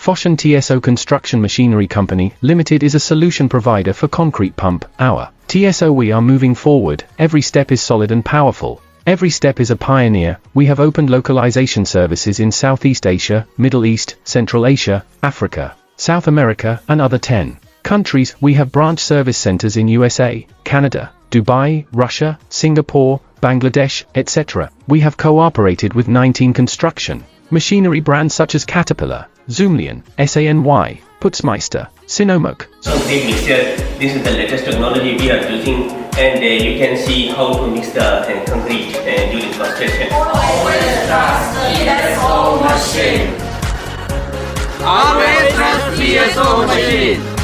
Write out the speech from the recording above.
Foshan TSO Construction Machinery Company Limited is a solution provider for concrete pump. Our TSO, we are moving forward. Every step is solid and powerful. Every step is a pioneer. We have opened localization services in Southeast Asia, Middle East, Central Asia, Africa, South America, and other 10 countries. We have branch service centers in USA, Canada, Dubai, Russia, Singapore, Bangladesh, etc. We have cooperated with 19 construction machinery brands such as Caterpillar, Zoomlion, SANY, Putzmeister, Sinomuk. Concrete mixture, this is the latest technology we are using, and you can see how to mix the concrete during construction. Always trust TSO machine. Always trust TSO machine.